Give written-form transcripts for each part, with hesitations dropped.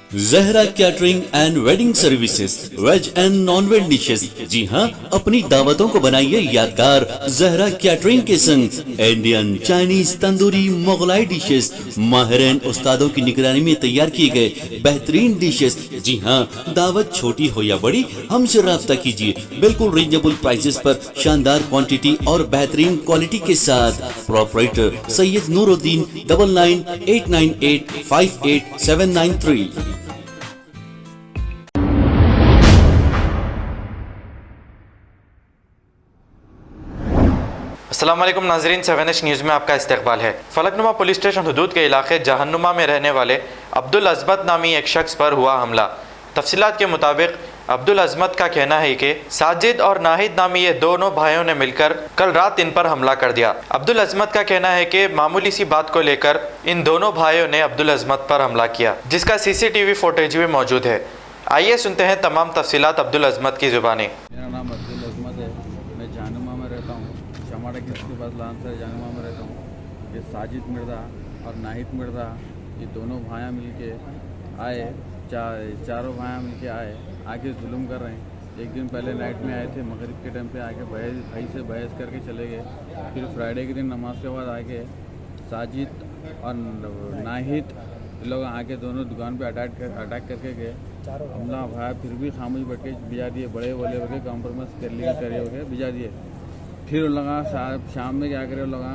Zahra catering and wedding services, veg and non veg dishes. जी हाँ, अपनी दावतों को बनाइए यादगार जहरा कैटरिंग के संग। Indian, Chinese, tandoori, Mughlai dishes माहिरीन उस्तादों की निगरानी में तैयार किए गए बेहतरीन डिशेस। जी हाँ, दावत छोटी हो या बड़ी, हमसे राब्ता कीजिए। बिल्कुल रीजनेबल प्राइसेस पर शानदार क्वांटिटी और बेहतरीन क्वालिटी के साथ। प्रोपराइटर सैयद नूरुद्दीन 9989858793। अस्सलाम वालेकुम नाज़रीन, 7H न्यूज़ में आपका इस्तकबाल है। फलकनुमा पुलिस स्टेशन हदूद के इलाके जहन्नुमा में रहने वाले अब्दुल अज़मत नामी एक शख्स पर हुआ हमला। तफसीलात के मुताबिक अब्दुल अज़मत का कहना है कि साजिद और नाहिद नामी ये दोनों भाइयों ने मिलकर कल रात इन पर हमला कर दिया। अब्दुल अज़मत का कहना है कि मामूली सी बात को लेकर इन दोनों भाइयों ने अब्दुल अज़मत पर हमला किया, जिसका CCTV फुटेज भी मौजूद है। आइए सुनते हैं तमाम तफसीलात अब्दुल अज़मत की ज़ुबानी। मेरा नाम अब्दुल अज़मत है, मैं जहन्नुमा में रहता हूँ। चमाड़ा के उसके पास लानसर जहन्नुमा में रहता हूँ। ये साजिद मिर्ज़ा और नाहिद मिर्ज़ा ये दोनों भाइयाँ मिलके आए, चारों भाइयाँ मिलके आके जुल्म कर रहे हैं। एक दिन पहले नाइट में आए थे, मगरिब के टाइम पे आके भाई से बहस करके चले गए। फिर फ्राइडे के दिन नमाज के बाद आके साजिद और नाहिद लोग आके दोनों दुकान पे अटैक करके गए। हमला भाई फिर भी खामोश बैठ के भिजा दिए, बड़े बोले वगैरह कॉम्प्रोमाइज़ कर लिए वगैरह भिजा दिए। फिर लगा शाम में क्या करे, लगा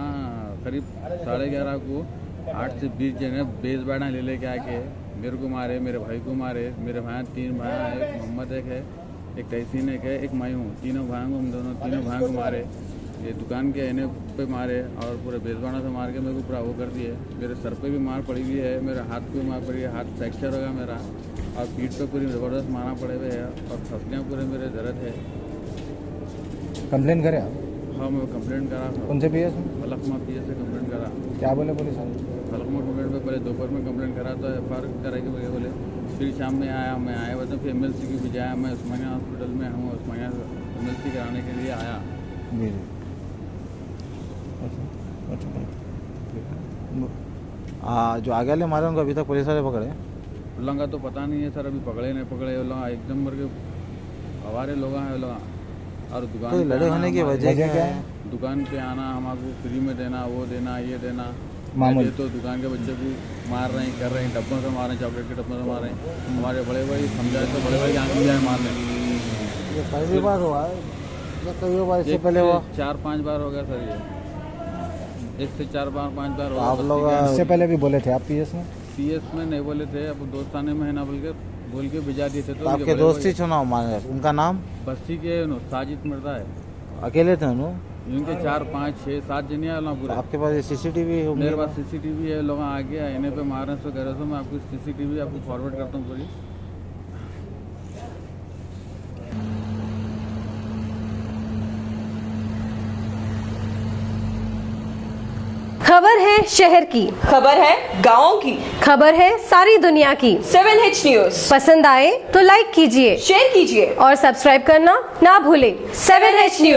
करीब 11:30 को 8 से 20 जने बेस बैठा ले लेके आके मेरे को मारे, मेरे भाई को मारे। मेरे भाई 3 भाई हैं, एक मोहम्मद एक है, एक तहसीन एक है, एक मैं हूँ। तीनों भाइयों को, हम दोनों तीनों भाइयों को मारे। ये दुकान के आने पे मारे और पूरे बेसबाना से मार के मेरे को पूरा वो कर दिए। मेरे सर पे भी मार पड़ी हुई है, मेरे हाथ पे मार पड़ी है, हाथ फ्रैक्चर होगा मेरा, और पीठ पे पूरी ज़बरदस्त मारा पड़े हुए है, और फसलियाँ पूरे मेरे दर्द है। कंप्लेन करें आप? हाँ, मैं कंप्लेंट करा। कौन से PS में? फलकनुमा PS से कंप्लेंट करा। क्या बोले पुलिस वाले? फलकनुमा कंप्लेंट पे पहले दोपहर में कंप्लेंट करा तो FIR करेंगे बोले। फिर शाम में आया, मैं आया वैसे फिर MLC की भी जाया। मैं उस्मानिया हॉस्पिटल में हूँ, उस्मानिया MLC कराने के लिए आया। जी जी। जो आगे वाले मारे उनको अभी तक पुलिस वाले पकड़े? उन का तो पता नहीं है सर, अभी पकड़े नहीं पकड़े। वो लोग एकदम भर के हमारे लोग हैं लोग। और दुकान तो लड़े होने की वजह क्या है? दुकान पे आना, हमको फ्री में देना, वो देना, ये देना। मामूली तो दुकान के बच्चे को मार रहे हैं, कर रहे हैं, डब्बों से मार रहे हैं, चॉकलेट के डब्बों से मार रहे हैं। हमारे बड़े भाई समझाए तो बड़े भाई आगे जाए मारने। ये पहली बार हुआ है या कई बार इससे पहले हुआ? 4-5 बार हो गया सर, ये 1 से 4-5 बार हो गया। आप लोग इससे पहले भी बोले थे आप PS में? PS में नहीं बोले थे, अब दोस्ताने में है ना बोल के भिजा दिए थे। तो आपके दोस्त ही चुनाव मांगे, उनका नाम? बस्ती के साजिद मिर्ज़ा है। अकेले थे उन्होंने? इनके 4, 5, 6, 7 जने आना पूरा। आपके पास CCTV? मेरे पास CCTV है। लोग आगे आने पे मारने से कह रहे थे। मैं आपको CCTV आपको फॉरवर्ड करता हूँ पूरी। खबर है शहर की, खबर है गाँव की, खबर है सारी दुनिया की। 7H न्यूज़ पसंद आए तो लाइक कीजिए, शेयर कीजिए और सब्सक्राइब करना ना भूलें। 7H news.